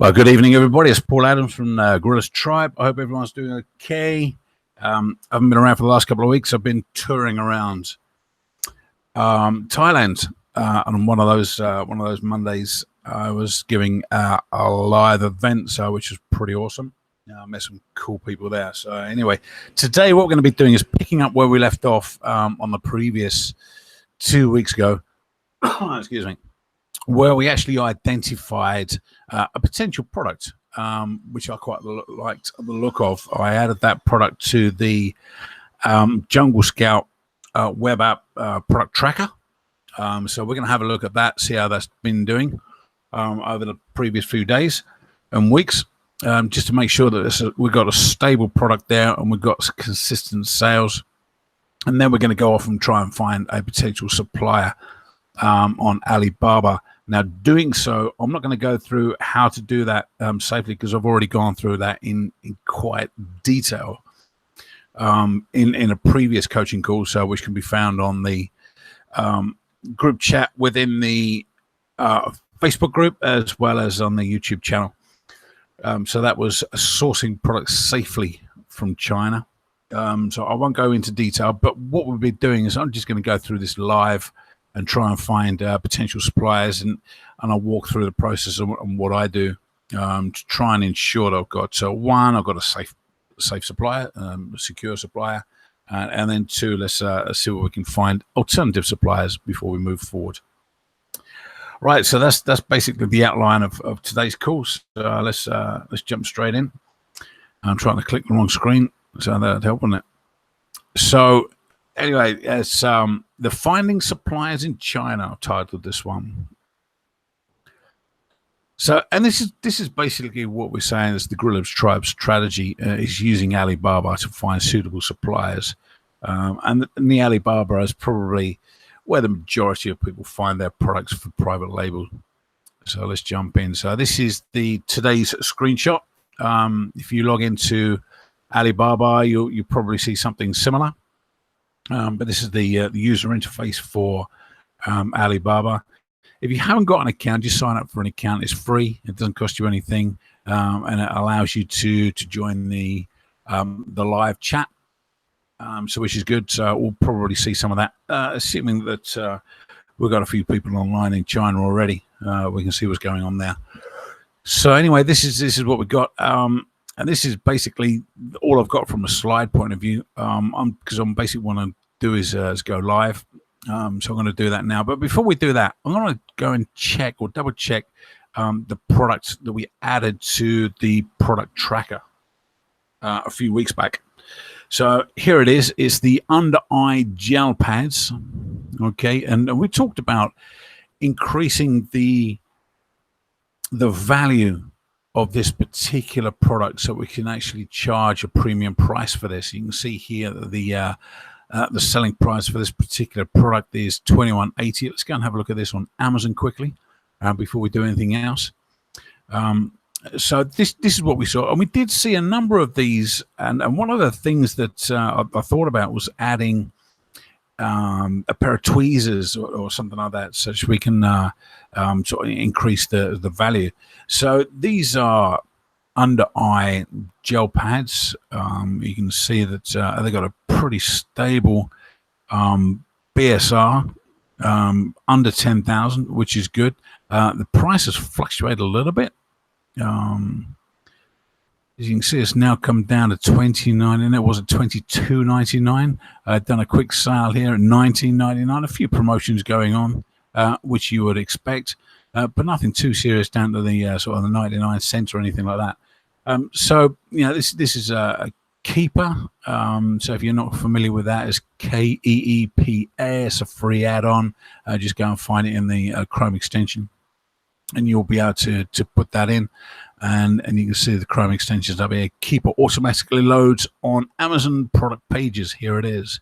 Well, good evening, everybody. It's Paul Adams from Gorillaz Tribe. I hope everyone's doing okay. I haven't been around for the last couple of weeks. I've been touring around Thailand, and on one of those Mondays, I was giving a live event, which was pretty awesome. I met some cool people there. So anyway, today what we're going to be doing is picking up where we left off on the previous 2 weeks ago. Excuse me. Where we actually identified a potential product, which I quite liked the look of. I added that product to the Jungle Scout web app product tracker. So we're going to have a look at that, see how that's been doing over the previous few days and weeks, just to make sure that we've got a stable product there and we've got consistent sales. And then we're going to go off and try and find a potential supplier on Alibaba. Now, doing so, I'm not going to go through how to do that safely, because I've already gone through that in quite detail in a previous coaching call, which can be found on the group chat within the Facebook group as well as on the YouTube channel. So that was sourcing products safely from China. So I won't go into detail, but what we'll be doing is I'm just going to go through this live and try and find potential suppliers, and I'll walk through the process and what I do to try and ensure that I've got I've got a safe supplier, a secure supplier, and then two, let's see what we can find alternative suppliers before we move forward. Right, so that's basically the outline of today's course. Let's jump straight in. I'm trying to click the wrong screen, so that'd help, wouldn't it? So anyway, it's the Finding Suppliers in China, I've titled this one. So, and this is basically what we're saying is the Gorillaz Tribe strategy is using Alibaba to find suitable suppliers, and the Alibaba is probably where the majority of people find their products for private label. So let's jump in. So this is today's screenshot. If you log into Alibaba, you'll probably see something similar. But this is the user interface for Alibaba. If you haven't got an account, just sign up for an account. It's free. It doesn't cost you anything, and it allows you to join the live chat. So which is good. So we'll probably see some of that, assuming that we've got a few people online in China already. We can see what's going on there. So anyway, this is what we got. And this is basically all I've got from a slide point of view. Because I'm basically want to do is go live. So I'm going to do that now. But before we do that, I'm going to go and check or double check the product that we added to the product tracker a few weeks back. So here it is. It's the under eye gel pads. Okay, and we talked about increasing the value of this particular product, so we can actually charge a premium price for this. You can see here that the selling price for this particular product is $21.80. Let's go and have a look at this on Amazon quickly before we do anything else. So this is what we saw, and we did see a number of these. And one of the things that I thought about was adding a pair of tweezers or something like that, so we can sort of increase the value. So these are under eye gel pads. You can see that they've got a pretty stable BSR under 10,000, which is good. The price has fluctuated a little bit. As you can see, it's now come down to $29, and it was at $22.99. I've done a quick sale here at $19.99. A few promotions going on, which you would expect, but nothing too serious down to the sort of the 99 cents or anything like that. So you know, this is a Keeper. So if you're not familiar with that, it's KEEPA. It's a free add-on. Just go and find it in the Chrome extension, and you'll be able to put that in. And you can see the Chrome extensions up here. Keeper automatically loads on Amazon product pages. Here it is.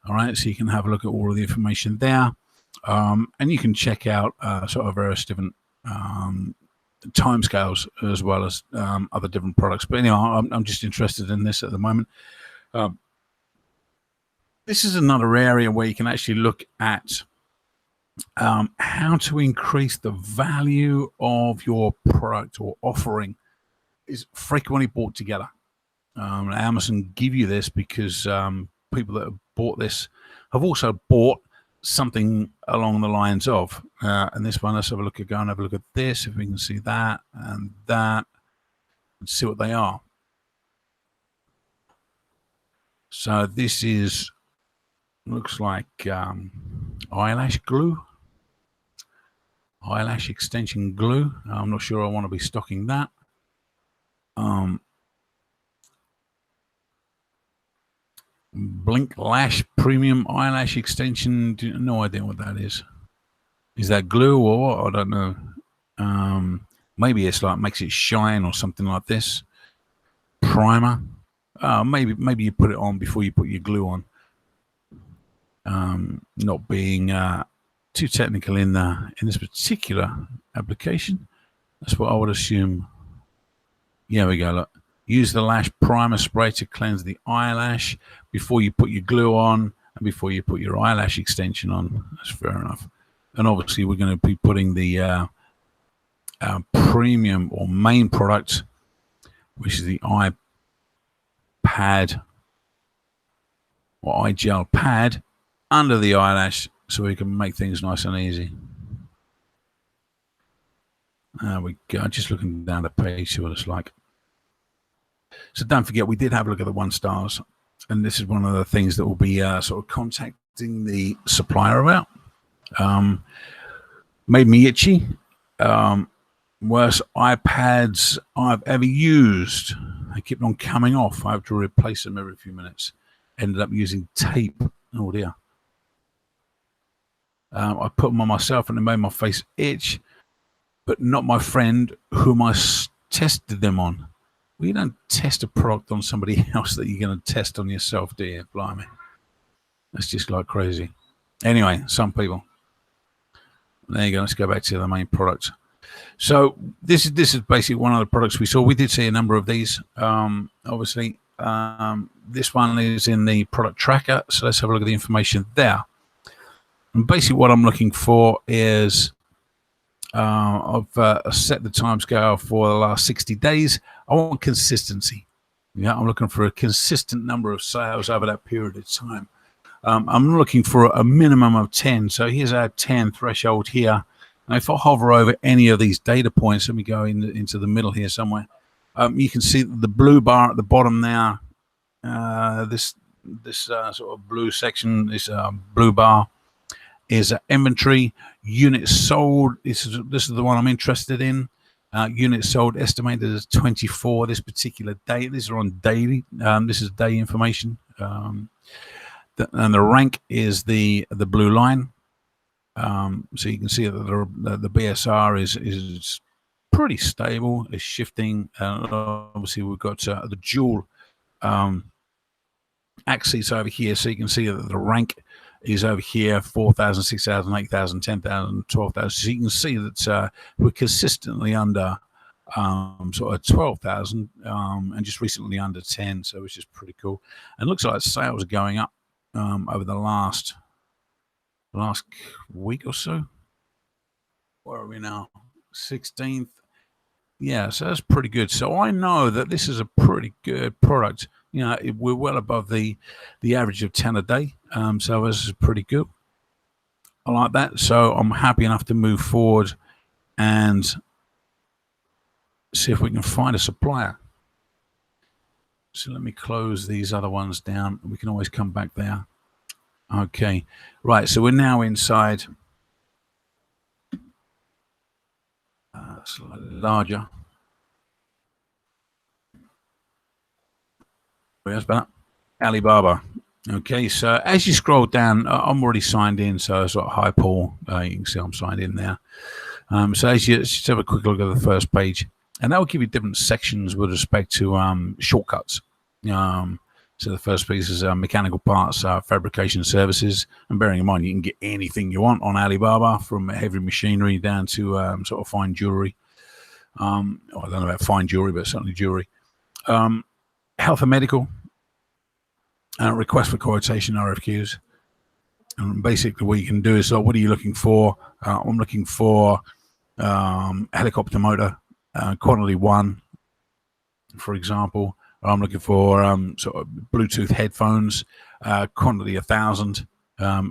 All right, so you can have a look at all of the information there. And you can check out sort of various different timescales as well as other different products. But anyway, I'm just interested in this at the moment. This is another area where you can actually look at how to increase the value of your product or offering is frequently brought together. Amazon give you this because people that have bought this have also bought something along the lines of, and this one, let's have a look at, go and have a look at this, if we can see that and that, and see what they are. So this is, looks like eyelash glue, eyelash extension glue. I'm not sure I want to be stocking that. Blink Lash Premium Eyelash Extension. No idea what that is. Is that glue or what? I don't know. Maybe it's like makes it shine or something like this. Primer. Maybe you put it on before you put your glue on. Not being too technical in this particular application. That's what I would assume. Yeah, we go. Look. Use the lash primer spray to cleanse the eyelash before you put your glue on and before you put your eyelash extension on. That's fair enough. And obviously, we're going to be putting the premium or main product, which is the eye pad or eye gel pad, under the eyelash so we can make things nice and easy. There we go. Just looking down the page, see what it's like. So don't forget, we did have a look at the 1 stars, and this is one of the things that we'll be sort of contacting the supplier about. Made me itchy. Worst iPads I've ever used. They keep on coming off. I have to replace them every few minutes. Ended up using tape. Oh dear. I put them on myself and it made my face itch, but not my friend whom I tested them on. Well, you don't test a product on somebody else that you're going to test on yourself, do you? Blimey. That's just like crazy. Anyway, some people. There you go. Let's go back to the main product. So this is basically one of the products we saw. We did see a number of these, obviously. This one is in the product tracker. So let's have a look at the information there. And basically what I'm looking for is I've set the time scale for the last 60 days. I want consistency. Yeah, I'm looking for a consistent number of sales over that period of time. I'm looking for a minimum of 10. So here's our 10 threshold here. And if I hover over any of these data points, let me go into the middle here somewhere. You can see the blue bar at the bottom now. This sort of blue section, this blue bar is inventory. Units sold. This is the one I'm interested in. Units sold estimated as 24 this particular day. These are on daily. This is day information. And the rank is the blue line. So you can see that the BSR is pretty stable. It's shifting. Obviously, we've got the dual axes over here. So you can see that the rank is over here, 4,000, 6,000, 8,000, 10,000, 12,000. So you can see that we're consistently under sort of 12,000 and just recently under 10. So which is pretty cool. And it looks like sales are going up over the last week or so. Where are we now? 16th. Yeah, so that's pretty good. So I know that this is a pretty good product. You know, we're well above the average of 10 a day. So this is pretty good. I like that. So I'm happy enough to move forward and see if we can find a supplier. So let me close these other ones down. We can always come back there. Okay, right. So we're now inside slightly larger. Where's that? Alibaba. Okay, so as you scroll down, I'm already signed in. So it's like, hi, Paul. You can see I'm signed in there. So as you just have a quick look at the first page, and that will give you different sections with respect to shortcuts. So the first piece is mechanical parts, fabrication services, and bearing in mind you can get anything you want on Alibaba, from heavy machinery down to sort of fine jewelry. I don't know about fine jewelry, but certainly jewelry. Health and medical, request for quotation, RFQs, And basically what you can do is, what are you looking for? I'm looking for helicopter motor, quantity 1, for example. I'm looking for sort of Bluetooth headphones, quantity 1,000.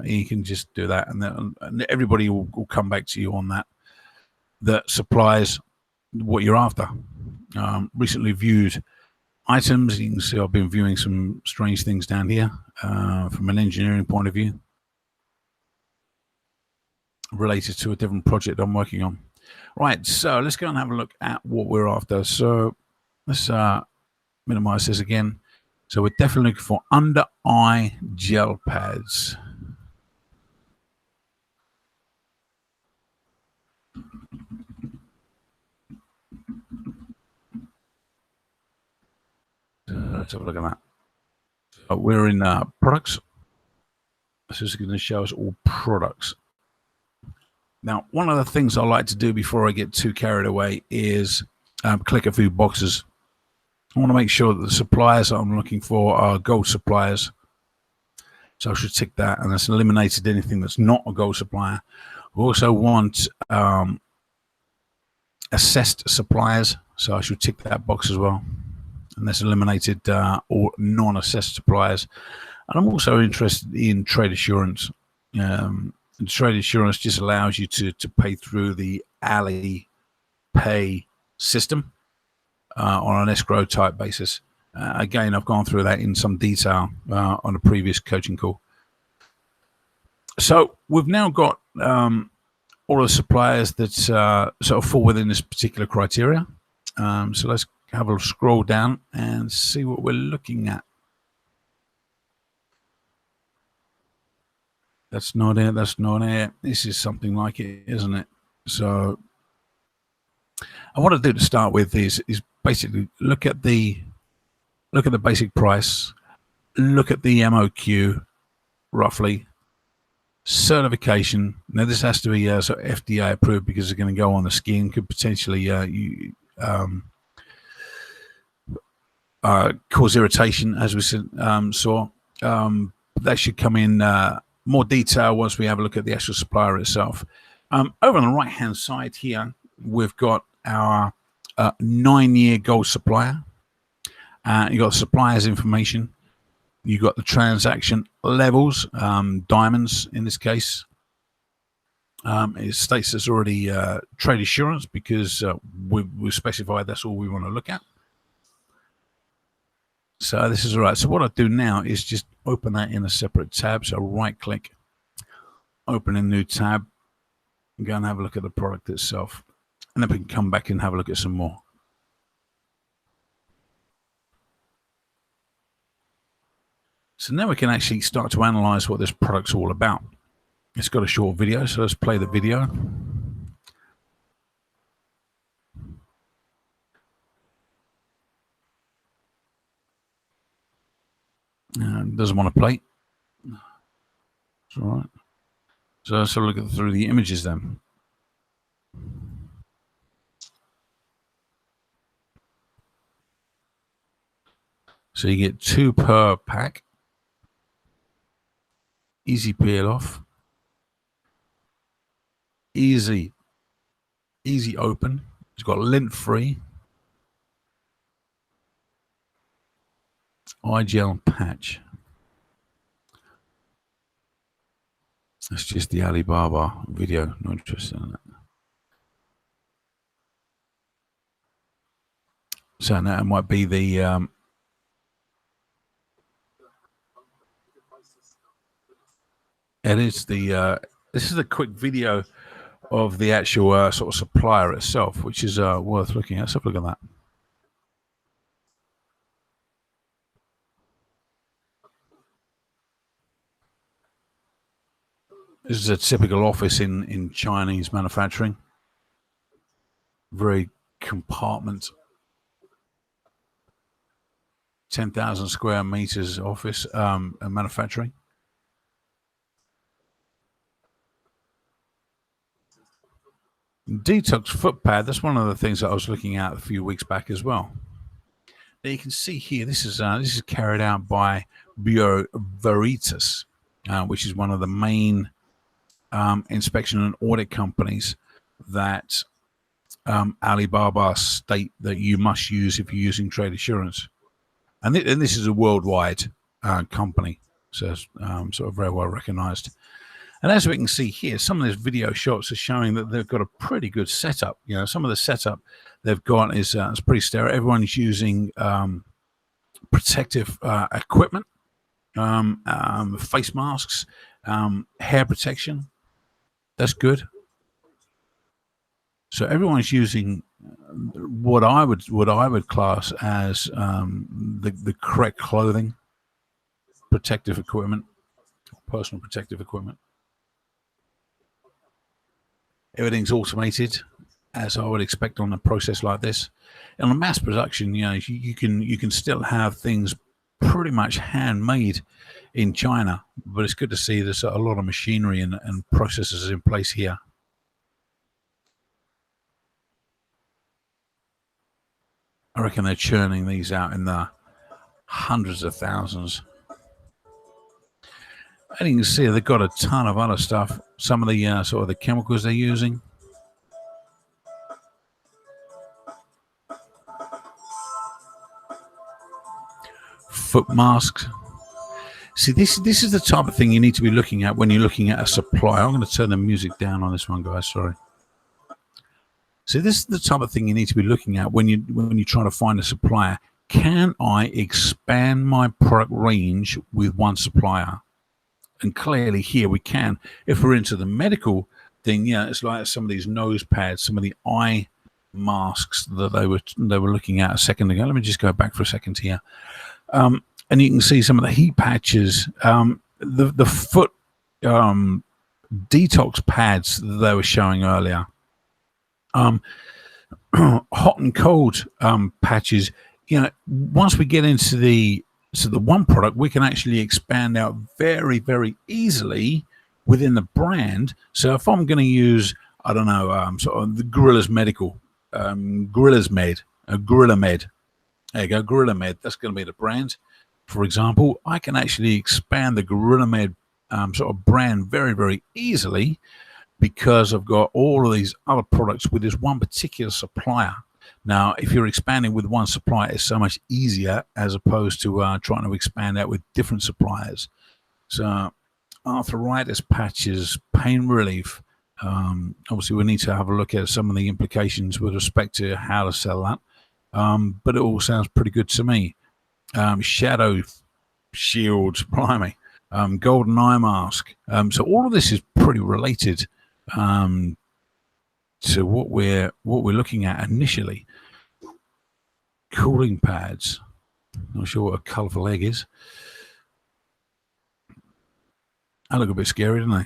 You can just do that, and everybody will come back to you on that. That supplies what you're after. Recently viewed items. You can see I've been viewing some strange things down here from an engineering point of view, related to a different project I'm working on. Right, so let's go and have a look at what we're after. So let's minimize this again. So we're definitely looking for under eye gel pads. Let's have a look at that. So we're in products. This is going to show us all products. Now, one of the things I like to do before I get too carried away is click a few boxes. I want to make sure that the suppliers that I'm looking for are gold suppliers. So I should tick that, and that's eliminated anything that's not a gold supplier. We also want assessed suppliers, so I should tick that box as well. And that's eliminated all non-assessed suppliers. And I'm also interested in trade assurance. Trade assurance just allows you to pay through the alley pay system on an escrow type basis. Again, I've gone through that in some detail on a previous coaching call. So we've now got all the suppliers that sort of fall within this particular criteria. So let's have a scroll down and see what we're looking at. That's not it. That's not it. This is something like it, isn't it? So I want to do to start with is basically look at the basic price, look at the MOQ roughly, certification. Now this has to be sort of FDA approved because it's going to go on the skin. Could potentially cause irritation, as we saw. That should come in more detail once we have a look at the actual supplier itself. Over on the right hand side here, we've got our 9-year gold supplier. You got the supplier's information. You got the transaction levels, diamonds in this case. It states there's already trade assurance because we specified that's all we want to look at. So this is all right. So what I do now is just open that in a separate tab. So right click, open a new tab, and go and have a look at the product itself. And then we can come back and have a look at some more. So now we can actually start to analyze what this product's all about. It's got a short video, so let's play the video. Doesn't want to play. It's all right. So let's have a look through the images then. So you get 2 per pack. Easy peel off. Easy open. It's got lint free. Eye gel patch. That's just the Alibaba video. Not interested in that. So now it might be the it is the this is a quick video of the actual sort of supplier itself, which is worth looking at. Let's have a look at that. This is a typical office in Chinese manufacturing. Very compartment. 10,000 square meters office manufacturing. Detox foot pad. That's one of the things that I was looking at a few weeks back as well. Now you can see here, this is carried out by Bureau Veritas. which is one of the main inspection and audit companies that Alibaba state that you must use if you're using trade assurance. And this is a worldwide company, so sort of very well recognized. And as we can see here, some of these video shots are showing that they've got a pretty good setup. You know, some of the setup they've got is pretty stereo. Everyone's using protective equipment, face masks, hair protection. That's good. So everyone's using what I would class as the correct clothing, protective equipment, personal protective equipment. Everything's automated, as I would expect on a process like this. And on mass production, you know, you can still have things pretty much handmade in China, but it's good to see there's a lot of machinery and processes in place here. I reckon they're churning these out in the hundreds of thousands. And you can see they've got a ton of other stuff. Some of the sort of the chemicals they're using. Foot masks. See, this is the type of thing you need to be looking at when you're looking at a supplier. I'm going to turn the music down on this one, guys. Sorry. So this is the type of thing you need to be looking at when you're trying to find a supplier. Can I expand my product range with one supplier? And clearly here we can. If we're into the medical thing, yeah, it's like some of these nose pads, some of the eye masks that they were looking at a second ago. Let me just go back for a second here. And you can see some of the heat patches, the foot detox pads that they were showing earlier. Hot and cold patches. You know, once we get into the one product, we can actually expand out very, very easily within the brand. So if I'm going to use, I don't know, sort of the Gorillaz medical, Gorillaz Med, Gorilla Med. There you go, Gorilla Med. That's going to be the brand. For example, I can actually expand the Gorilla Med sort of brand very, very easily because I've got all of these other products with this one particular supplier. Now, if you're expanding with one supplier, it's so much easier as opposed to trying to expand out with different suppliers. So arthritis patches, pain relief. Obviously, we need to have a look at some of the implications with respect to how to sell that. But it all sounds pretty good to me. Shadow shield, blimey, golden eye mask. So all of this is pretty related to what we're looking at initially. Cooling pads. Not sure what a colourful egg is. They look a bit scary, don't they?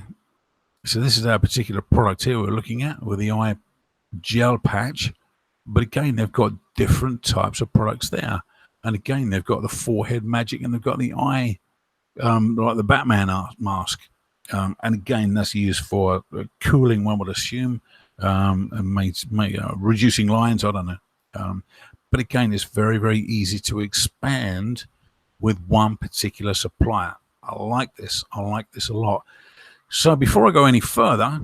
So this is our particular product here we're looking at with the eye gel patch. But again, they've got different types of products there. And again, they've got the forehead magic and they've got the eye, like the Batman mask. And again, that's used for cooling, one would assume, and reducing lines, I don't know. But again, it's very, very easy to expand with one particular supplier. I like this. I like this a lot. So before I go any further,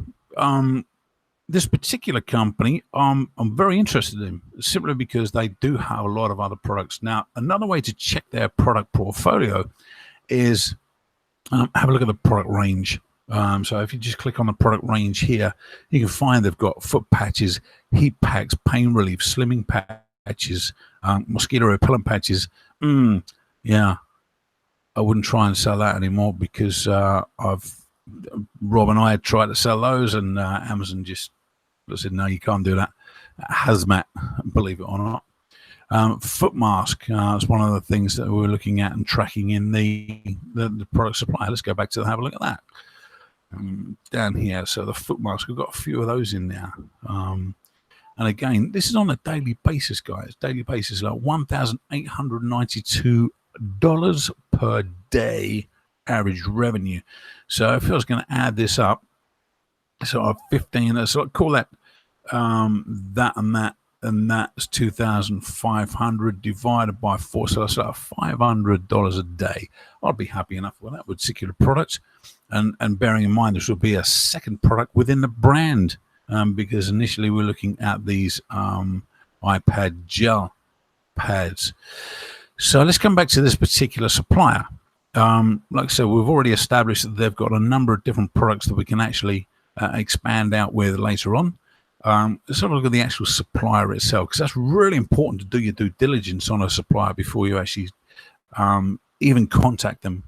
this particular company, I'm very interested in, simply because they do have a lot of other products. Now, another way to check their product portfolio is have a look at the product range. So if you just click on the product range here, you can find they've got foot patches, heat packs, pain relief, slimming patches, mosquito repellent patches. Yeah, I wouldn't try and sell that anymore because Rob and I had tried to sell those, and Amazon just said, no, you can't do that. Hazmat, believe it or not. Foot mask is one of the things that we're looking at and tracking in the product supply. Let's go back to have a look at that. Down here, so the foot mask, we've got a few of those in there. And again, this is on a daily basis, guys. Daily basis, like $1,892 per day average revenue. So if I was going to add this up, so 15, so call that that and that's 2,500 divided by 4, so that's like $500 a day. I'd be happy enough with that particular product. and bearing in mind this will be a second product within the brand, because initially we're looking at these iPad gel pads. So let's come back to this particular supplier. Like I said, we've already established that they've got a number of different products that we can actually expand out with later on. Let's have a look at the actual supplier itself, because that's really important to do your due diligence on a supplier before you actually even contact them.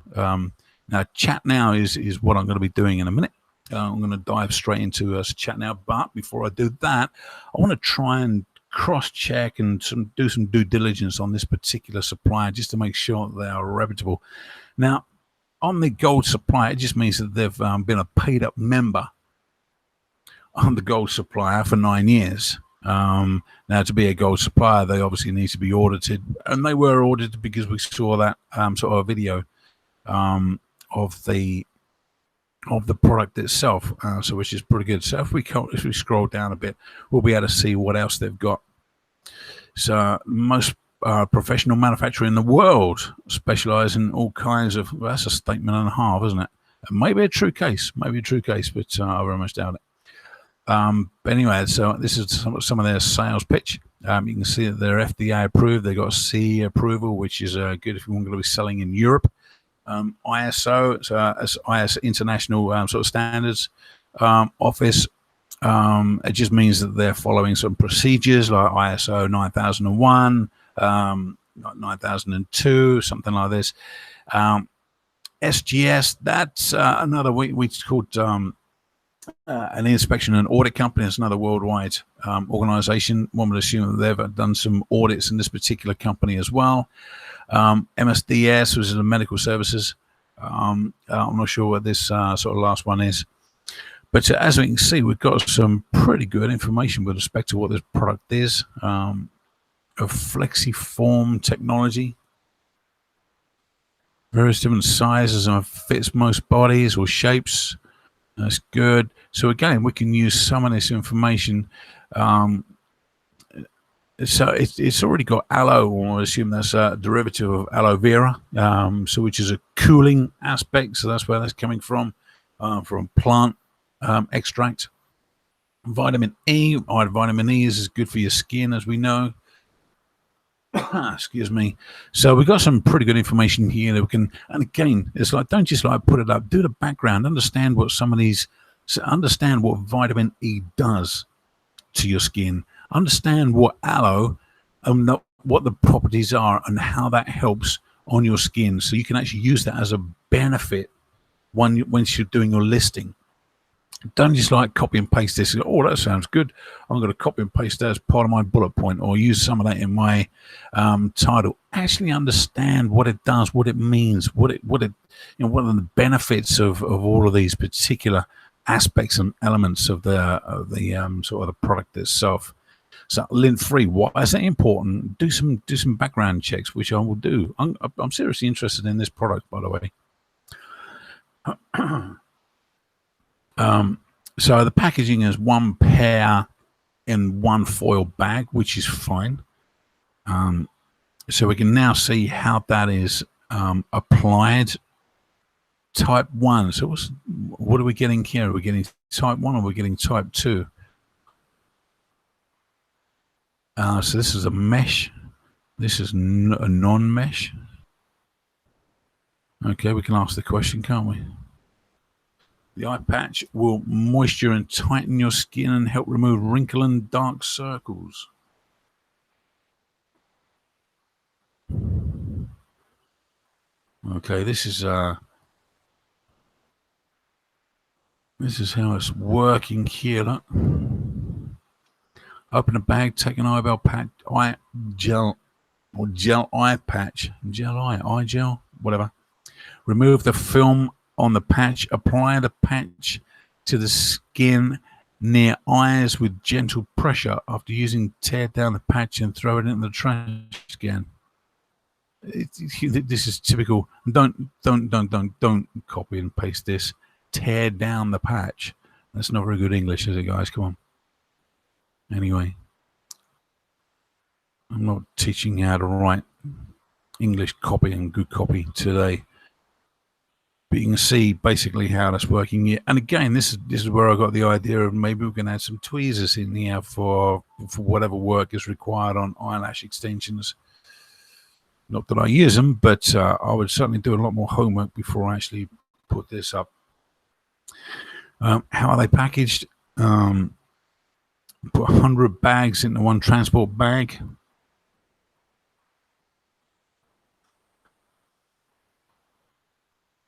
Now, chat now is what I'm going to be doing in a minute. I'm going to dive straight into chat now, but before I do that, I want to try and cross-check and do some due diligence on this particular supplier just to make sure that they are reputable. Now, on the gold supplier, it just means that they've been a paid-up member on the gold supplier for 9 years. Now, to be a gold supplier, they obviously need to be audited, and they were audited because we saw that sort of a video of the product itself, so which is pretty good. So if we scroll down a bit, we'll be able to see what else they've got. So most professional manufacturer in the world, specialize in all kinds of. Well, that's a statement and a half, isn't it? Maybe a true case, but I very much doubt it. But anyway, so this is some of their sales pitch. You can see that they're FDA approved. They got CE approval, which is good if you want to be selling in Europe. ISO, so as ISO international sort of standards. Office, it just means that they're following some procedures like ISO 9001, 9002, something like this. SGS, that's another we called an inspection and audit company. It's another worldwide organization. One would assume that they've done some audits in this particular company as well. MSDS, which is the medical services. I'm not sure what this sort of last one is. But as we can see, we've got some pretty good information with respect to what this product is. A flexiform technology. Various different sizes and fits most bodies or shapes. That's good. So again, we can use some of this information. So it's already got aloe, or I assume that's a derivative of aloe vera, so which is a cooling aspect. So that's where that's coming from plant extract. Vitamin E. Vitamin E is good for your skin, as we know. Excuse me. So we've got some pretty good information here that we can, and again, it's like, don't just like put it up, do the background, understand what understand what vitamin E does to your skin, understand what aloe and what the properties are and how that helps on your skin, so you can actually use that as a benefit once you're doing your listing. Don't just like copy and paste this. Oh, that sounds good. I'm going to copy and paste that as part of my bullet point, or use some of that in my title. Actually understand what it does, what it means, what are the benefits of all of these particular aspects and elements of the sort of the product itself. So lint-free, why is that important? Do some background checks, which I will do. I'm seriously interested in this product, by the way. So the packaging is one pair in one foil bag, which is fine. So we can now see how that is applied. Type 1. So what are we getting here? Are we getting type 1 or are we getting type 2? So this is a mesh. This is a non-mesh. Okay, we can ask the question, can't we? The eye patch will moisture and tighten your skin and help remove wrinkle and dark circles. Okay, this is how it's working here. Look. Open a bag, take an eye gel eye patch, eye gel, whatever. Remove the film on the patch. Apply the patch to the skin near eyes with gentle pressure. After using, tear down the patch and throw it in the trash can. This is typical. Don't copy and paste this. Tear down the patch. That's not very good English, is it, guys? Come on. Anyway, I'm not teaching you how to write English copy and good copy today. But you can see basically how that's working here. And again, this is where I got the idea of maybe we can add some tweezers in here for whatever work is required on eyelash extensions. Not that I use them, but I would certainly do a lot more homework before I actually put this up. How are they packaged? Put 100 bags into one transport bag.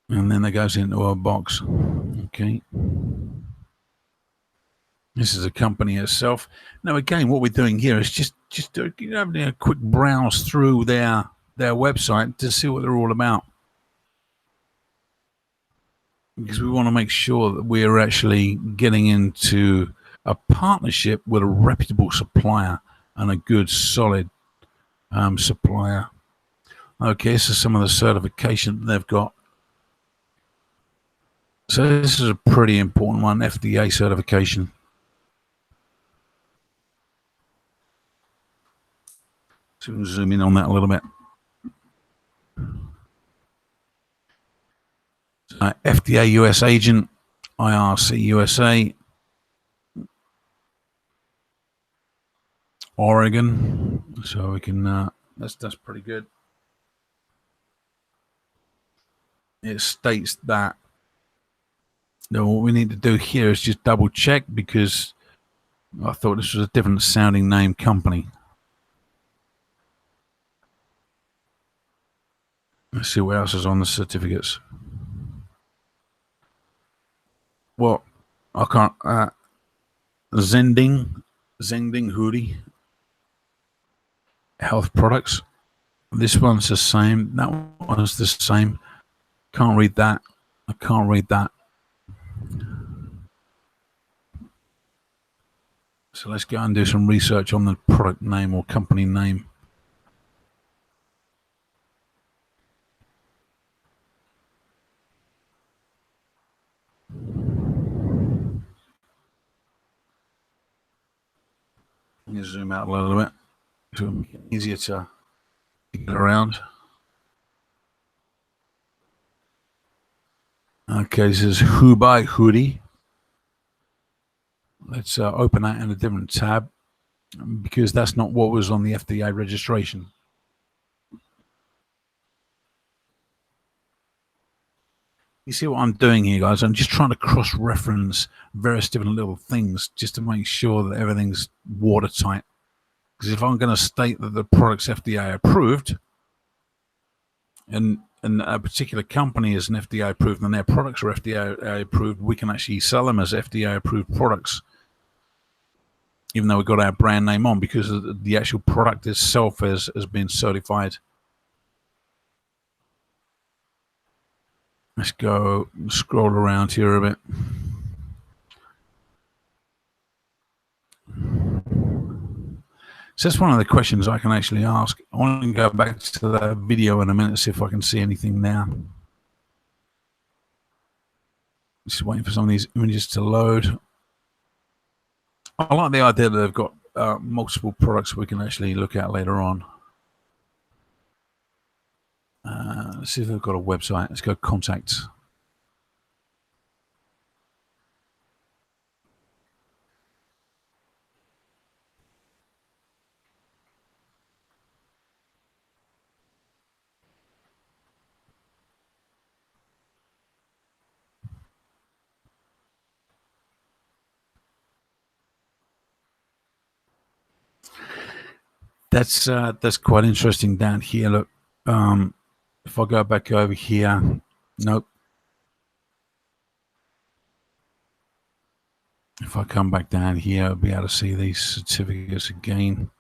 And then it goes into a box. Okay. This is a company itself. Now, again, what we're doing here is just having a quick browse through their website to see what they're all about, because we want to make sure that we're actually getting into a partnership with a reputable supplier and a good, solid supplier. Okay, so some of the certification they've got. So this is a pretty important one, FBA certification. So we'll zoom in on that a little bit. FDA US agent, IRC USA, Oregon. So we can, that's pretty good. It states that. Now what we need to do here is just double check, because I thought this was a different sounding name company. Let's see what else is on the certificates. Well, I can't. Zending hoodie, health products. This one's the same. That one's the same. Can't read that. I can't read that. So let's go and do some research on the product name or company name. Let me zoom out a little bit so it'll make it easier to get around. Okay, this is Hubei hoodie. Let's open that in a different tab, because that's not what was on the FDA registration. You see what I'm doing here, guys? I'm just trying to cross-reference various different little things just to make sure that everything's watertight. Because if I'm going to state that the product's FDA approved, and a particular company is an FDA approved and their products are FDA approved, we can actually sell them as FDA approved products, even though we've got our brand name on, because the actual product itself has been certified. Let's go scroll around here a bit. So that's one of the questions I can actually ask. I want to go back to that video in a minute, see if I can see anything now. Just waiting for some of these images to load. I like the idea that they've got multiple products we can actually look at later on. Let's see if they've got a website. Let's go contacts. That's quite interesting down here. Look, if I go back over here, nope. If I come back down here, I'll be able to see these certificates again.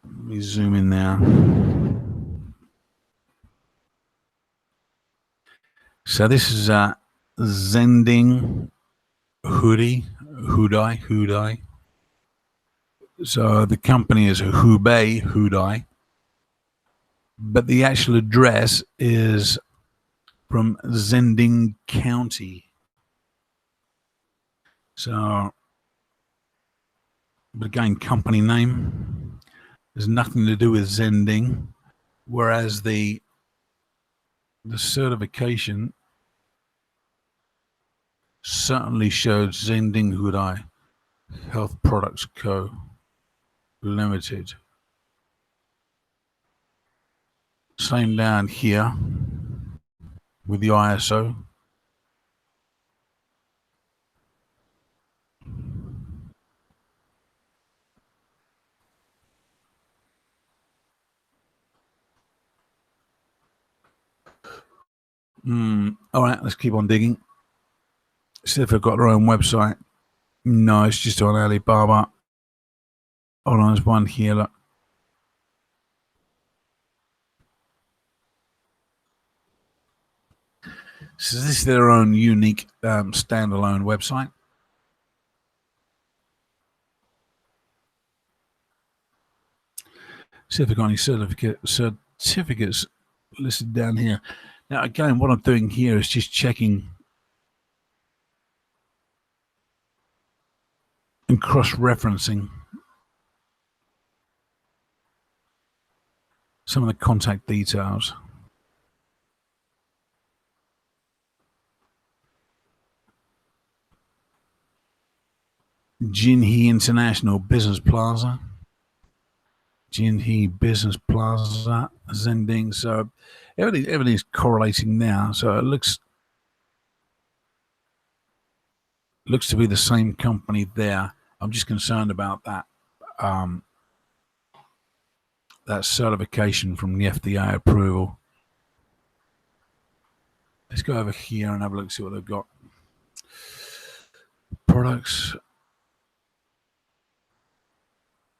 Let me zoom in now. So this is Zending hoodie. So the company is Hubei hoodie, but the actual address is from Zending County. So, but again, company name. There's nothing to do with Zending. whereas the certification certainly showed Zending Hudai Health Products Co. Limited. Same down here with the ISO. All right, let's keep on digging. See if they've got their own website. No, it's just on Alibaba. Hold on, there's one here. Look. So this is their own unique standalone website. See if they've got any certificates listed down here. Now, again, what I'm doing here is just checking and cross-referencing some of the contact details. Jinhee International Business Plaza. Jinhee Business Plaza, Zending. So everything's correlating now. So it looks to be the same company there. I'm just concerned about that that certification from the FDA approval. Let's go over here and have a look, see what they've got. Products,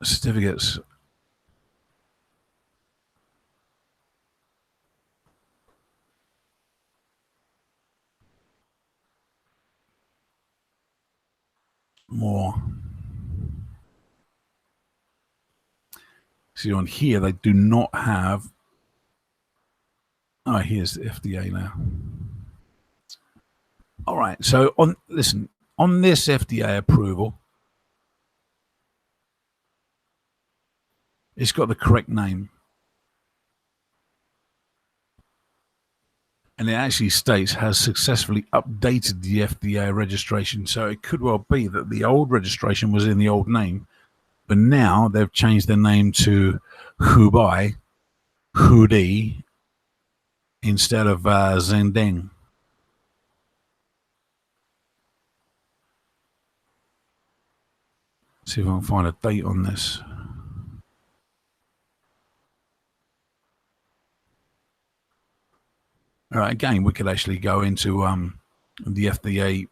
certificates. More. See, on here they do not have. Oh, here's the FDA now. All right. So on this FDA approval, it's got the correct name, and it actually states has successfully updated the FDA registration. So it could well be that the old registration was in the old name, but now they've changed their name to Hubei, Hudi, instead of Zending. See if I can find a date on this. All right, again, we could actually go into the FDA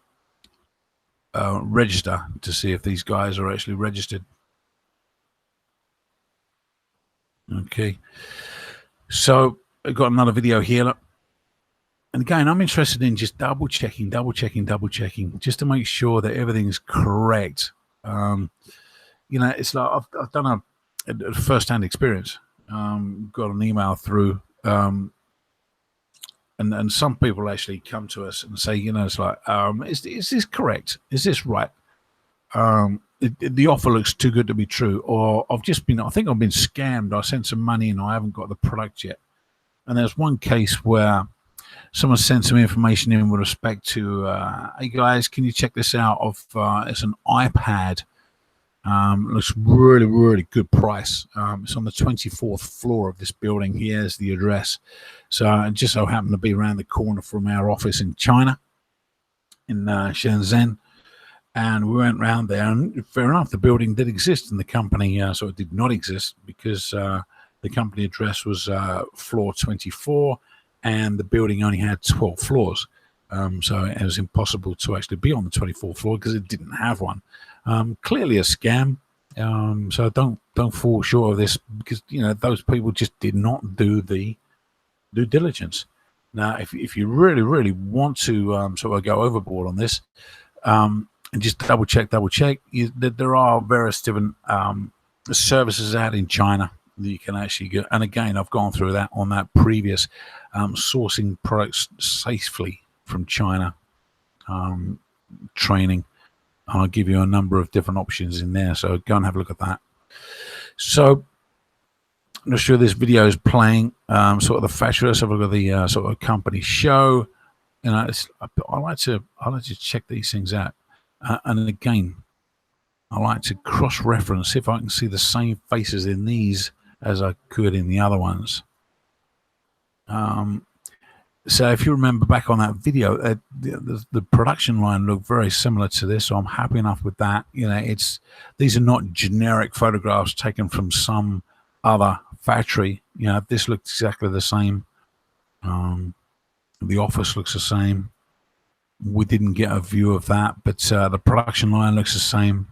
register to see if these guys are actually registered. Okay, so I've got another video here. And again, I'm interested in just double checking, just to make sure that everything's correct. You know, it's like I've done a first-hand experience. Got an email through, and some people actually come to us and say, you know, it's like, is this correct? Is this right? The offer looks too good to be true, or I think I've been scammed. I sent some money and I haven't got the product yet. And there's one case where someone sent some information in with respect to, hey guys, can you check this out? It's an iPad. Looks really, really good price. It's on the 24th floor of this building. Here's the address. So it just so happened to be around the corner from our office in China, in Shenzhen. And we went around there, and fair enough, the building did exist in the company. So it did not exist because the company address was floor 24, and the building only had 12 floors. So it was impossible to actually be on the 24th floor because it didn't have one. Clearly a scam. So don't fall short of this, because you know those people just did not do the due diligence. Now, if you really, really want to sort of go overboard on this, and just double check, there are various different services out in China that you can actually get. And again, I've gone through that on that previous sourcing products safely from China training. I'll give you a number of different options in there, so go and have a look at that. So not sure this video is playing. Sort of the factory. Let's have a look at the sort of company show. You know, I like to check these things out, and again, I like to cross-reference, see if I can see the same faces in these as I could in the other ones. So if you remember back on that video, the production line looked very similar to this, so I'm happy enough with that. You know, these are not generic photographs taken from some other factory. You know, this looks exactly the same. The office looks the same. We didn't get a view of that, but the production line looks the same.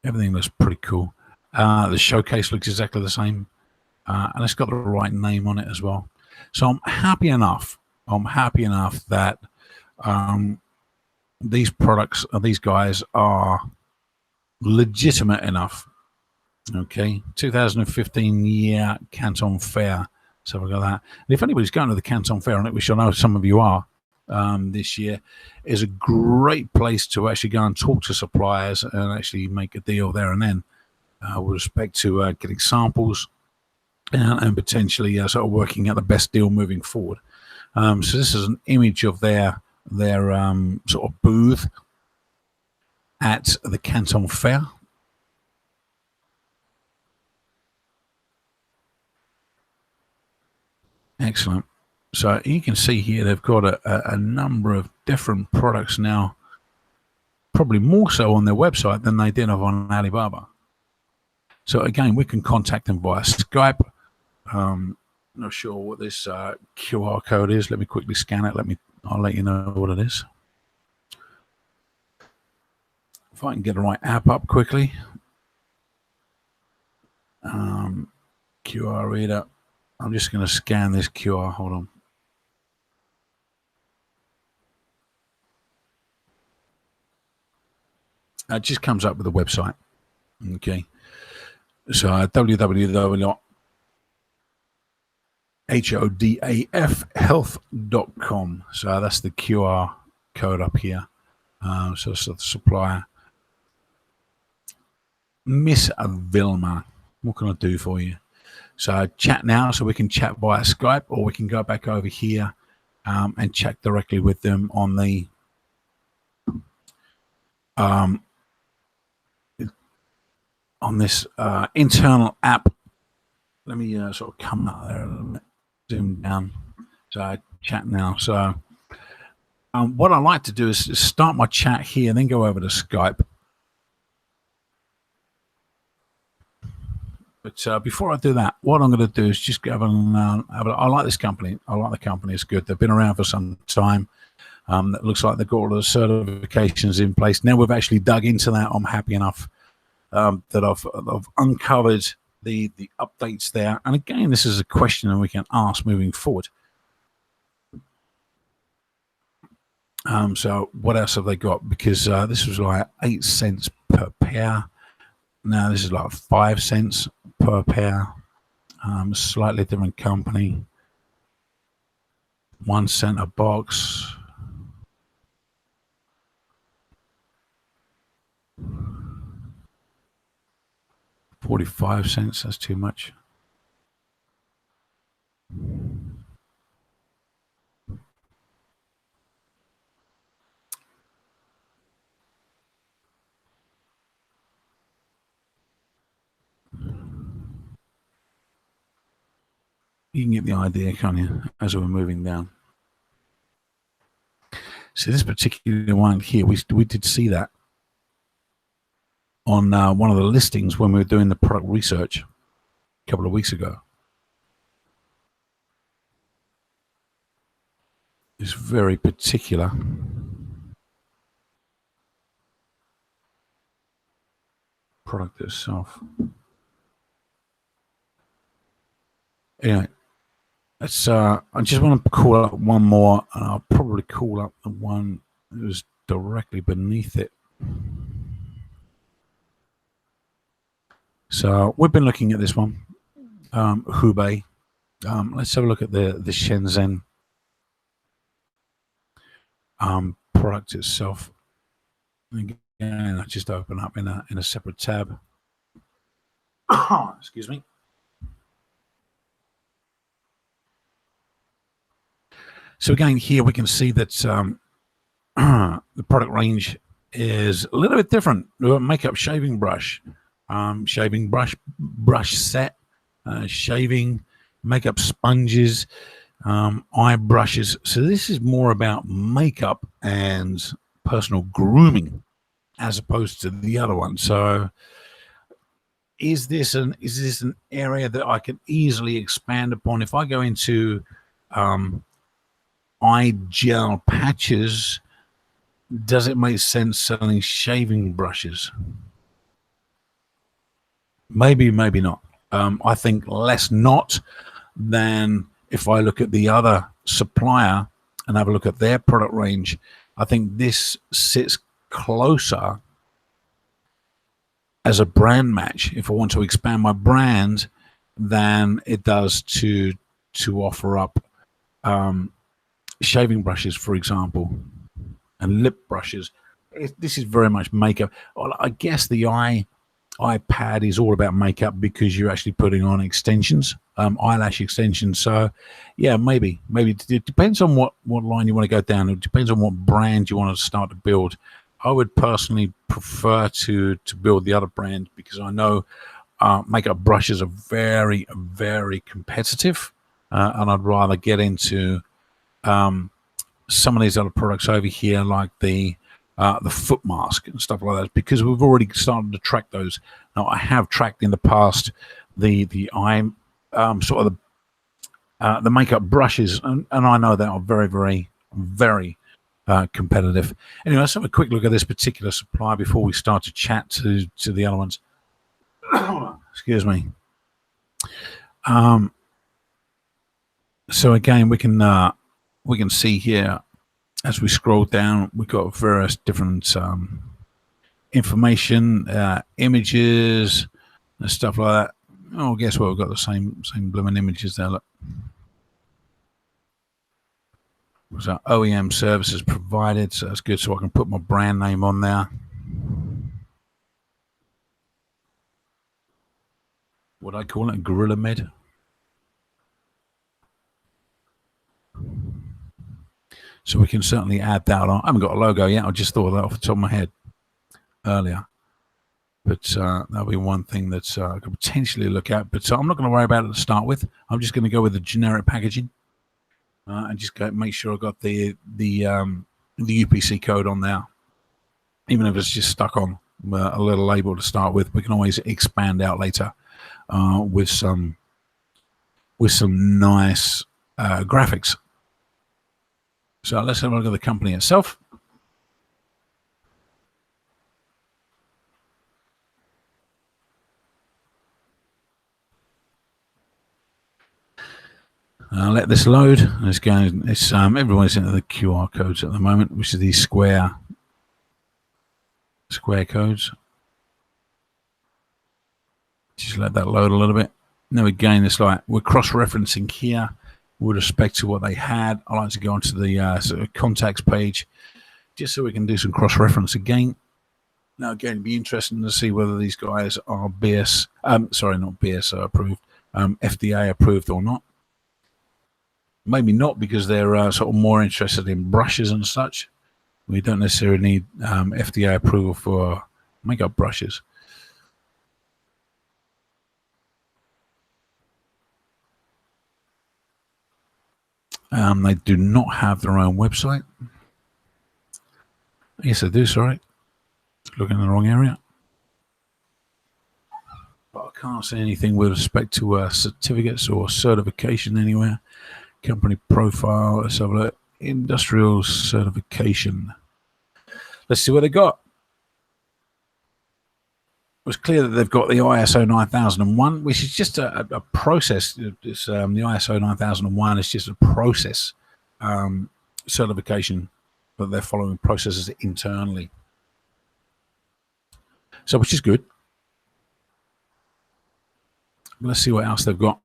Everything looks pretty cool. The showcase looks exactly the same, and it's got the right name on it as well. So I'm happy enough. That these products, these guys are legitimate enough. Okay, 2015 year Canton Fair. So we've got that. And if anybody's going to the Canton Fair, and which I know some of you are, this year, is a great place to actually go and talk to suppliers and actually make a deal there and then, with respect to getting samples and potentially sort of working out the best deal moving forward. So this is an image of their sort of booth at the Canton Fair. Excellent. So you can see here they've got a number of different products now, probably more so on their website than they did on Alibaba. So again, we can contact them via Skype. Not sure what this QR code is. Let me quickly scan it. I'll let you know what it is. If I can get the right app up quickly. QR reader. I'm just going to scan this QR. Hold on. It just comes up with the website. Okay. So www.hodafhealth.com. So that's the QR code up here. So it's the supplier. Miss Vilma, what can I do for you? So chat now, so we can chat via Skype, or we can go back over here and chat directly with them on the on this internal app. Let me sort of come up there a little bit, zoom down. So chat now. So what I like to do is start my chat here, then go over to Skype. But before I do that, what I'm going to do is just go I like this company. I like the company. It's good. They've been around for some time. It looks like they've got all the certifications in place. Now we've actually dug into that. I'm happy enough that I've uncovered the updates there. And again, this is a question that we can ask moving forward. So what else have they got? Because this was like 8 cents per pair. Now this is like 5 cents per pair. Slightly different company. 1 cent a box. $0.45. That's too much. You can get the idea, can't you, as we're moving down. So this particular one here, we did see that on one of the listings when we were doing the product research a couple of weeks ago. It's very particular. Product itself. Anyway, let's. I just want to call up one more, and I'll probably call up the one that was directly beneath it. So we've been looking at this one, Hubei. Let's have a look at the Shenzhen product itself. Again, I just open up in a separate tab. Excuse me. So again, here we can see that the product range is a little bit different. We've got makeup shaving brush, brush set, shaving, makeup sponges, eye brushes. So this is more about makeup and personal grooming as opposed to the other one. So is this an area that I can easily expand upon? If I go into eye gel patches, does it make sense selling shaving brushes? Maybe, maybe not. I think less not than if I look at the other supplier and have a look at their product range. I think this sits closer as a brand match if I want to expand my brand than it does to offer up shaving brushes, for example, and lip brushes. This is very much makeup. Well, I guess the iPad is all about makeup because you're actually putting on extensions, eyelash extensions. So, yeah, maybe it depends on what line you want to go down. It depends on what brand you want to start to build. I would personally prefer to build the other brand because I know makeup brushes are very, very competitive, and I'd rather get into some of these other products over here, like the foot mask and stuff like that, because we've already started to track those. Now, I have tracked in the past the eye sort of the makeup brushes, and I know they are very, very, very competitive. Anyway, let's have a quick look at this particular supply before we start to chat to the other ones. Excuse me. So again, we can see here as we scroll down, we've got various different information, images, and stuff like that. Oh, guess what? We've got the same blooming images there. Look. So OEM services provided, so that's good. So I can put my brand name on there. What I call it, Gorilla Med. So we can certainly add that on. I haven't got a logo yet. I just thought of that off the top of my head earlier. But that'll be one thing that I could potentially look at. But I'm not going to worry about it to start with. I'm just going to go with the generic packaging and just make sure I got the UPC code on there. Even if it's just stuck on a little label to start with, we can always expand out later with some nice graphics. So let's have a look at the company itself. Let this load. Let's go. It's everyone's into the QR codes at the moment, which are these square codes. Just let that load a little bit. Now again, it's like we're cross-referencing here with respect to what they had. I like to go onto the sort of contacts page just so we can do some cross-reference again. Now again, it'd be interesting to see whether these guys are BSO approved, FDA approved or not. Maybe not, because they're sort of more interested in brushes and such. We don't necessarily need FDA approval for makeup brushes. They do not have their own website. Yes, they do, sorry. Looking in the wrong area. But I can't see anything with respect to certificates or certification anywhere. Company profile, let's have a look. Industrial certification. Let's see what they got. It was clear that they've got the ISO 9001, which is just a process. It's, the ISO 9001 is just a process certification, but they're following processes internally. So, which is good. Let's see what else they've got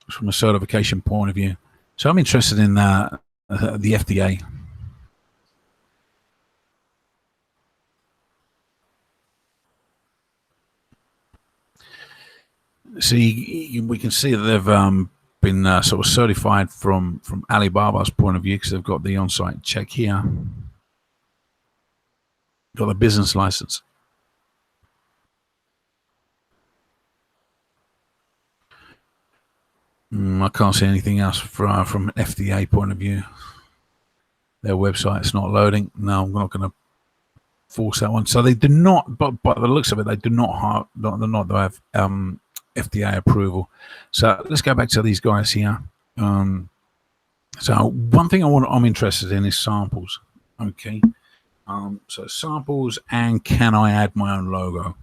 from a certification point of view. So I'm interested in the FDA. See, we can see that they've been sort of certified from Alibaba's point of view, because they've got the on-site check here, got the business license. I can't see anything else from an FDA point of view. Their website's not loading. No, I'm not going to force that one. So they do not, but by the looks of it, they do not have FDA approval. So let's go back to these guys here. So one thing I'm interested in is samples. Okay. So samples, and can I add my own logo?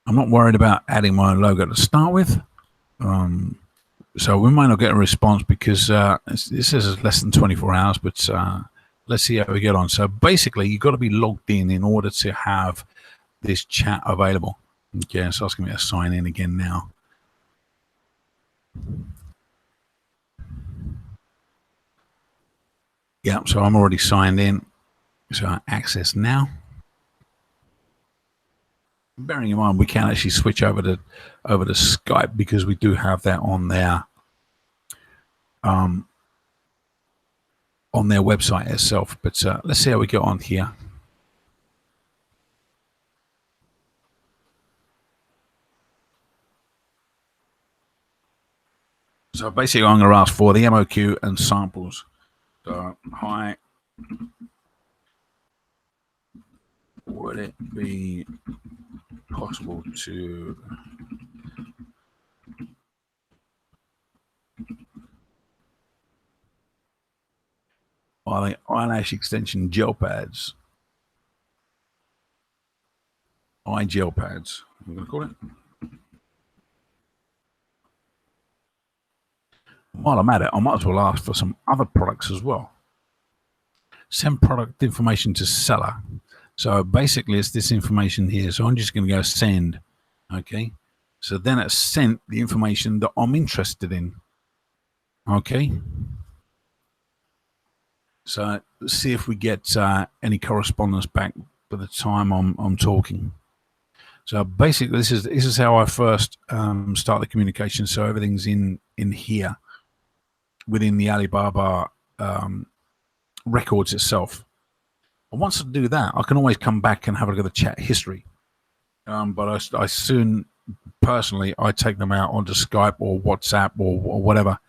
I'm not worried about adding my own logo to start with. So we might not get a response because this says less than 24 hours, but let's see how we get on. So basically, you've got to be logged in order to have this chat available. Okay, it's asking me to sign in again now. Yeah, so I'm already signed in. So access now. Bearing in mind, we can actually switch over to Skype because we do have that on their website itself. But let's see how we get on here. So basically, I'm going to ask for the MOQ and samples. So, hi, would it be possible to buy the eyelash extension gel pads? Eye gel pads, I'm going to call it. While I'm at it, I might as well ask for some other products as well. Send product information to seller. So basically, it's this information here. So I'm just going to go send. Okay. So then it's sent the information that I'm interested in. Okay. So let's see if we get any correspondence back by the time I'm talking. So basically, this is how I first start the communication. So everything's in here within the Alibaba records itself. And once I do that, I can always come back and have a look at the chat history. But I soon, personally, I take them out onto Skype or WhatsApp or whatever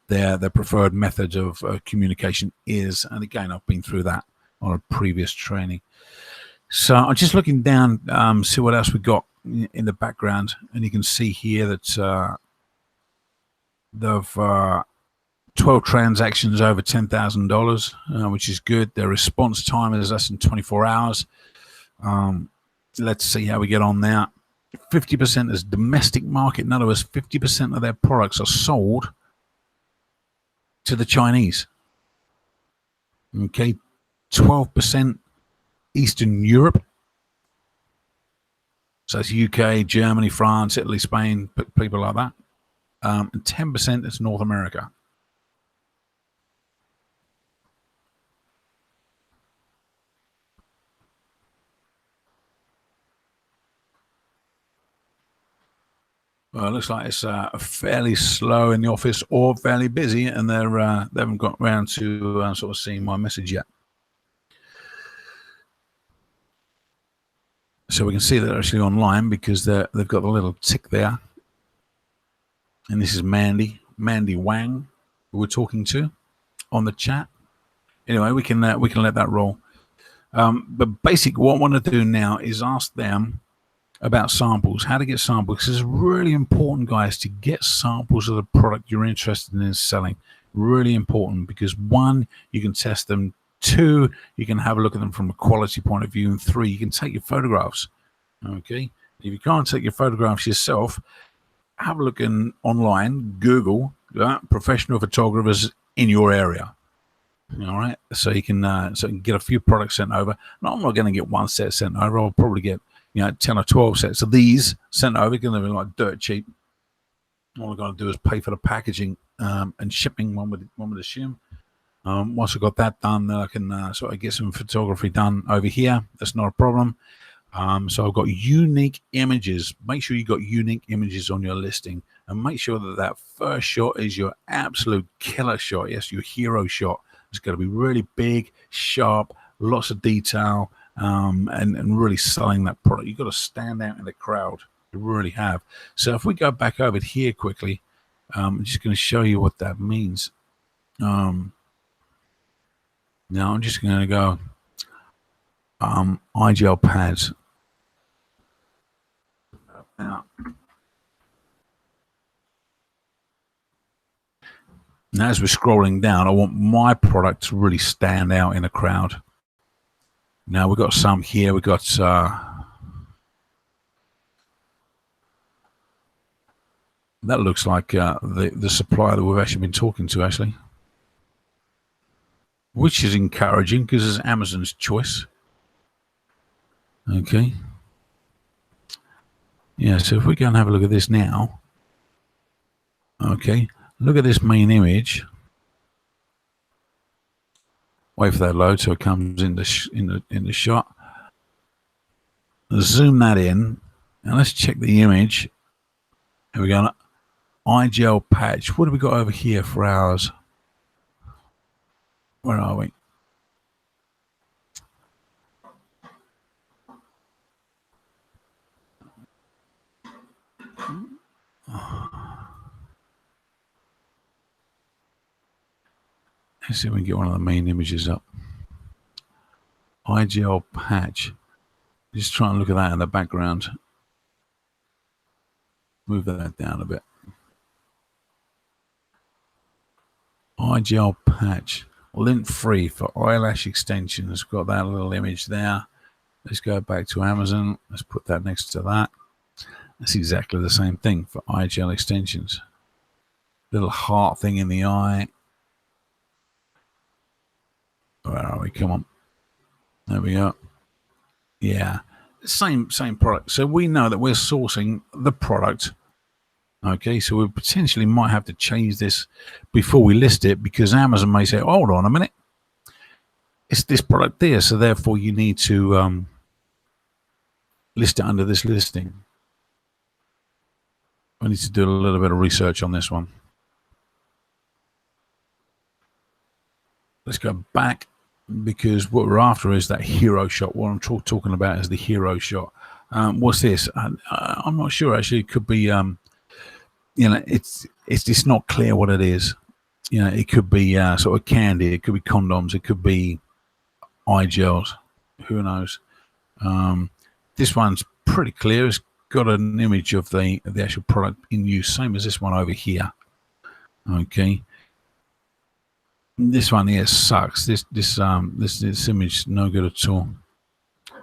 their preferred method of communication is. And again, I've been through that on a previous training. So I'm just looking down, see what else we got in the background. And you can see here that they've 12 transactions over $10,000, which is good. Their response time is less than 24 hours. Let's see how we get on now. 50% is domestic market. In other words, 50% of their products are sold to the Chinese. Okay, 12% Eastern Europe. So it's UK, Germany, France, Italy, Spain, people like that. And 10% is North America. Well, it looks like it's fairly slow in the office or fairly busy, and they haven't got around to sort of seeing my message yet. So we can see that they're actually online because they've got the little tick there. And this is Mandy Wang, who we're talking to on the chat. Anyway, we can let that roll. But basically, what I want to do now is ask them about samples, how to get samples. It's really important, guys, to get samples of the product you're interested in selling. Really important, because 1, you can test them. 2, you can have a look at them from a quality point of view. And 3, you can take your photographs. Okay, if you can't take your photographs yourself, have a look online, Google professional photographers in your area. All right, so you can get a few products sent over. And I'm not going to get one set sent over. I'll probably get 10 or 12 sets of these sent over. Going to be like dirt cheap. All I've got to do is pay for the packaging and shipping. One would assume. Once I've got that done, then I can sort of get some photography done over here. That's not a problem. So I've got unique images. Make sure you've got unique images on your listing. and make sure that that first shot is your absolute killer shot. Yes, your hero shot. It's got to be really big, sharp, lots of detail, and really selling that product. You've got to stand out in the crowd. You really have. So if we go back over here quickly, I'm just going to show you what that means. Now I'm just going to go iGel pads. Now as we're scrolling down, I want my product to really stand out in a crowd. Now we've got some here. We've got that looks like the supplier that we've actually been talking to, actually, which is encouraging because it's Amazon's choice. Okay. Yeah, so if we go and have a look at this now. Okay, look at this main image. Wait for that load so it comes in the shot. Zoom that in, and let's check the image. Here we go. iGel patch. What have we got over here for ours? Where are we? Let's see if we can get one of the main images up. iGel patch. Just try and look at that in the background. Move that down a bit. iGel patch. Lint free for eyelash extensions. Got that little image there. Let's go back to Amazon. Let's put that next to that. That's exactly the same thing for iGel extensions. Little heart thing in the eye. Where are we? Come on. There we go. Yeah. Same product. So we know that we're sourcing the product. Okay, so we potentially might have to change this before we list it, because Amazon may say, hold on a minute, it's this product there, so therefore you need to list it under this listing. I need to do a little bit of research on this one. Let's go back, because what we're after is that hero shot. What I'm talking about is the hero shot. What's this? I'm not sure, actually. It could be it's not clear what it is. It could be sort of candy. It could be condoms. It could be eye gels. Who knows? This one's pretty clear. It's got an image of the actual product in use, same as this one over here. Okay. This one here sucks. This image is no good at all.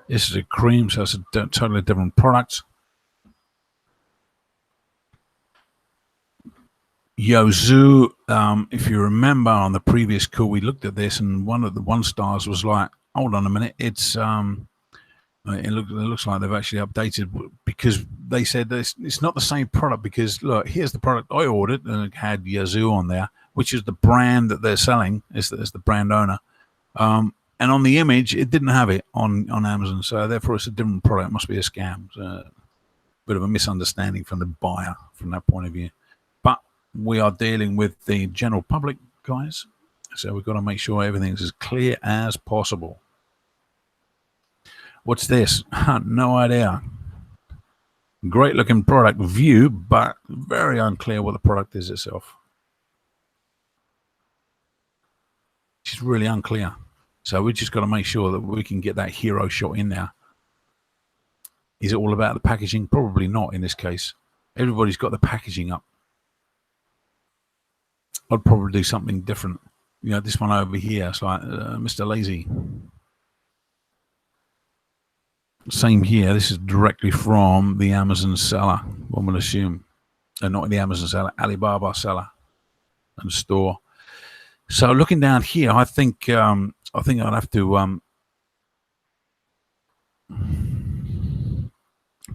This is a cream, so it's a totally different product. Yazoo, if you remember on the previous call, we looked at this, and one of the 1 stars was like, hold on a minute, it's it looks like they've actually updated, because they said it's not the same product, because look, here's the product I ordered, and it had Yazoo on there, which is the brand that they're selling, is the brand owner, and on the image it didn't have it on Amazon, so therefore it's a different product. It must be a scam. So, bit of a misunderstanding from the buyer from that point of view. But we are dealing with the general public, guys, so we've got to make sure everything's as clear as possible. What's this? No idea. Great looking product view, but very unclear what the product is itself. It's really unclear. So we just got to make sure that we can get that hero shot in there. Is it all about the packaging? Probably not in this case. Everybody's got the packaging up. I'd probably do something different. This one over here, it's like Mr. Lazy. Same here. This is directly from the Amazon seller, one would assume. Not the Amazon seller, Alibaba seller and store. So looking down here, I think I'd have to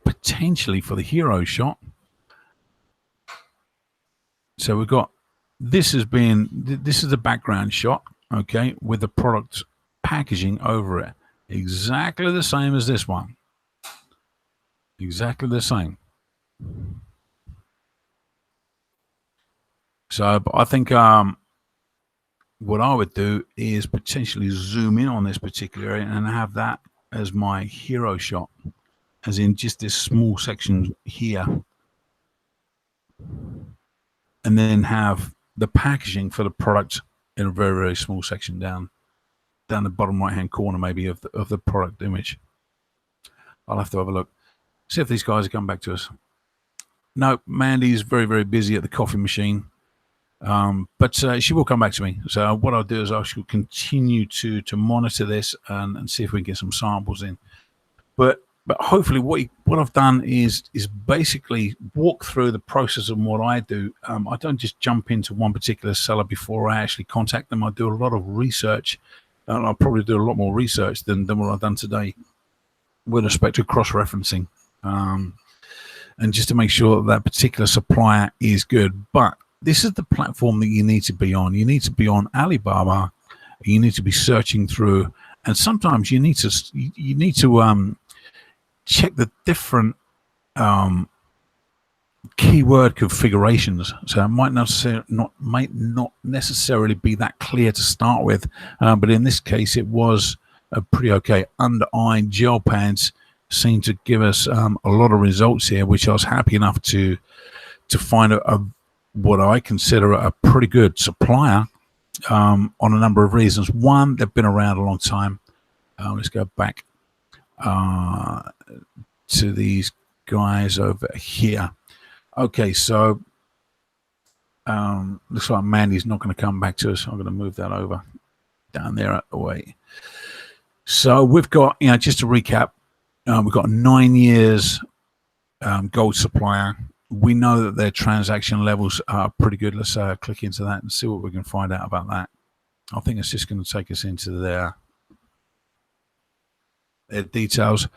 potentially for the hero shot. So we've got this is the background shot, okay, with the product packaging over it, exactly the same as this one, exactly the same. So, but I think what I would do is potentially zoom in on this particular area and have that as my hero shot, as in just this small section here, and then have the packaging for the product in a very, very small section down the bottom right hand corner, maybe of the product image. I'll have to have a look, see if these guys have come back to us. No, Mandy's very, very busy at the coffee machine. But she will come back to me. So what I'll do is I shall continue to monitor this and see if we can get some samples in. But hopefully what I've done is basically walk through the process of what I do. I don't just jump into one particular seller before I actually contact them. I do a lot of research, and I'll probably do a lot more research than what I've done today with respect to cross-referencing. And just to make sure that particular supplier is good. But this is the platform that you need to be on. You need to be on Alibaba. You need to be searching through, and sometimes you need to check the different keyword configurations. So it might not necessarily be that clear to start with, but in this case, it was pretty okay. Under eye gel pads seem to give us a lot of results here, which I was happy enough to find what I consider a pretty good supplier on a number of reasons. One, they've been around a long time. Let's go back to these guys over here. Okay, so looks like Mandy's not going to come back to us. I'm going to move that over down there out the way. So we've got, just to recap, we've got 9 years gold supplier. We know that their transaction levels are pretty good. Let's click into that and see what we can find out about that. I think it's just going to take us into their details.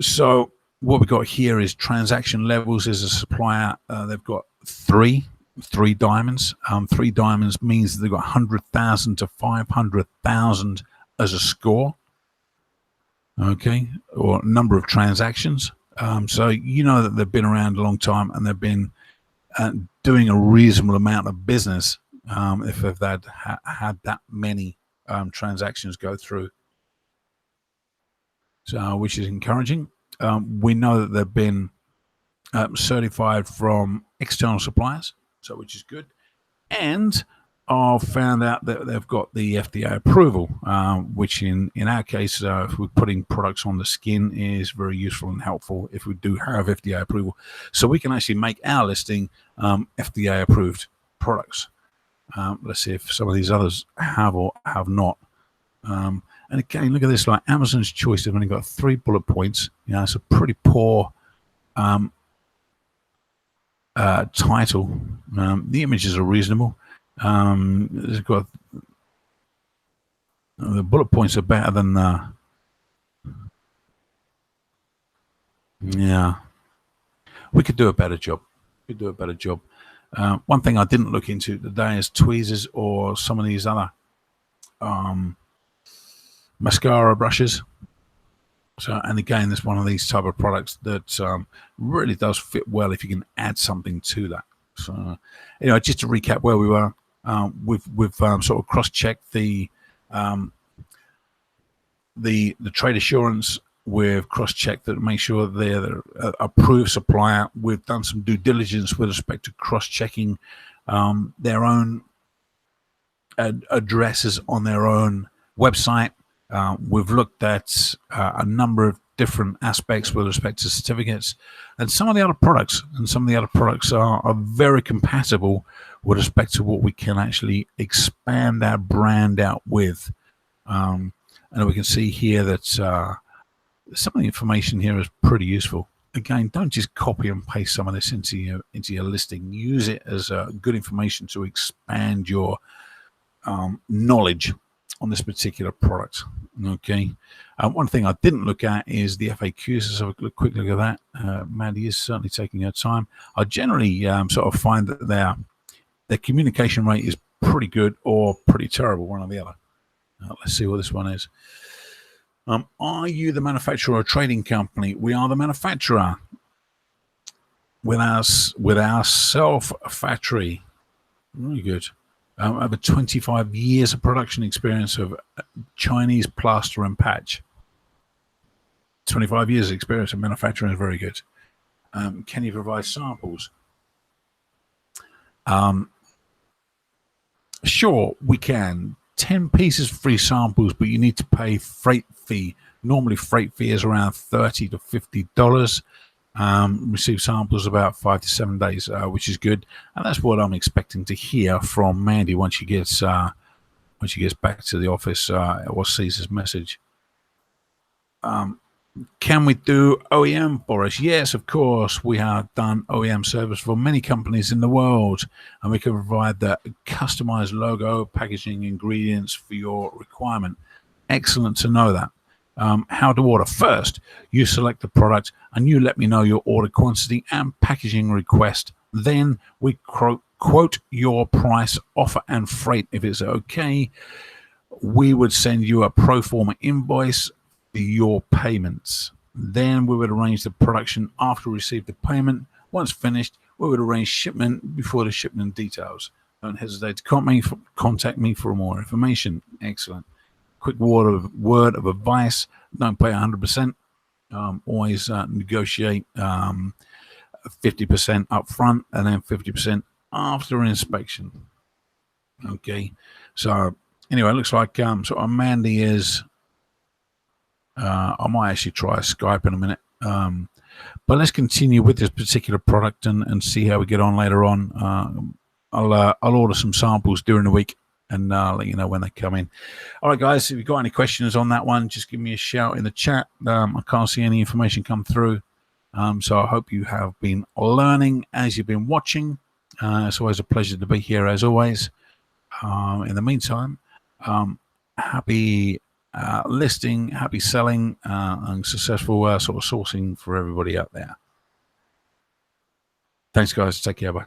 So what we've got here is transaction levels as a supplier. They've got three diamonds. 3 diamonds means they've got 100,000 to 500,000 as a score. Okay, or number of transactions. So you know that they've been around a long time and they've been doing a reasonable amount of business if they've had that many transactions go through. So, which is encouraging. We know that they've been certified from external suppliers, so which is good. And I've found out that they've got the FDA approval, which in our case, if we're putting products on the skin, is very useful and helpful if we do have FDA approval. So we can actually make our listing FDA approved products. Let's see if some of these others have or have not. And again, look at this, like Amazon's Choice, they've only got 3 bullet points. It's a pretty poor title. The images are reasonable. It's got the bullet points are better than we could do a better job. One thing I didn't look into today is tweezers or some of these other mascara brushes. So, and again, there's one of these type of products that really does fit well if you can add something to that. So, just to recap where we were, we've sort of cross-checked the trade assurance. We've cross-checked that to make sure they're an approved supplier. We've done some due diligence with respect to cross-checking their own addresses on their own website. We've looked at a number of different aspects with respect to certificates and some of the other products. And some of the other products are very compatible with respect to what we can actually expand our brand out with. And we can see here that some of the information here is pretty useful. Again, don't just copy and paste some of this into your listing. Use it as good information to expand your knowledge on this particular product. Okay. One thing I didn't look at is the FAQs. Let's have a quick look at that. Mandy is certainly taking her time. I generally sort of find that their communication rate is pretty good or pretty terrible, one or the other. Let's see what this one is. Are you the manufacturer or trading company? We are the manufacturer. With our self factory. Really good. Over 25 years of production experience of Chinese plaster and patch. 25 years experience of manufacturing is very good. Can you provide samples? Sure, we can. 10 pieces free samples, but you need to pay freight fee. Normally, freight fee is around $30 to $50. Receive samples about 5 to 7 days, which is good, and that's what I'm expecting to hear from Mandy once she gets back to the office or sees this message. Can we do OEM for us? Yes, of course. We have done OEM service for many companies in the world, and we can provide the customized logo, packaging, ingredients for your requirement. Excellent to know that. How to order. First, you select the product and you let me know your order quantity and packaging request. Then we quote your price, offer, and freight. If it's okay, we would send you a pro forma invoice for your payments. Then we would arrange the production after we receive the payment. Once finished, we would arrange shipment before the shipment details. Don't hesitate to contact me for more information. Excellent. Quick word of advice: don't pay 100%. Always negotiate 50% up front and then 50% after inspection. Okay, so anyway, it looks like sort of Mandy is. I might actually try Skype in a minute, but let's continue with this particular product and see how we get on later on. I'll order some samples during the week and let you know when they come in. All right, guys, if you've got any questions on that one, just give me a shout in the chat. I can't see any information come through, so I hope you have been learning as you've been watching. It's always a pleasure to be here, as always. In the meantime, happy listing, happy selling, and successful sort of sourcing for everybody out there. Thanks, guys. Take care. Bye.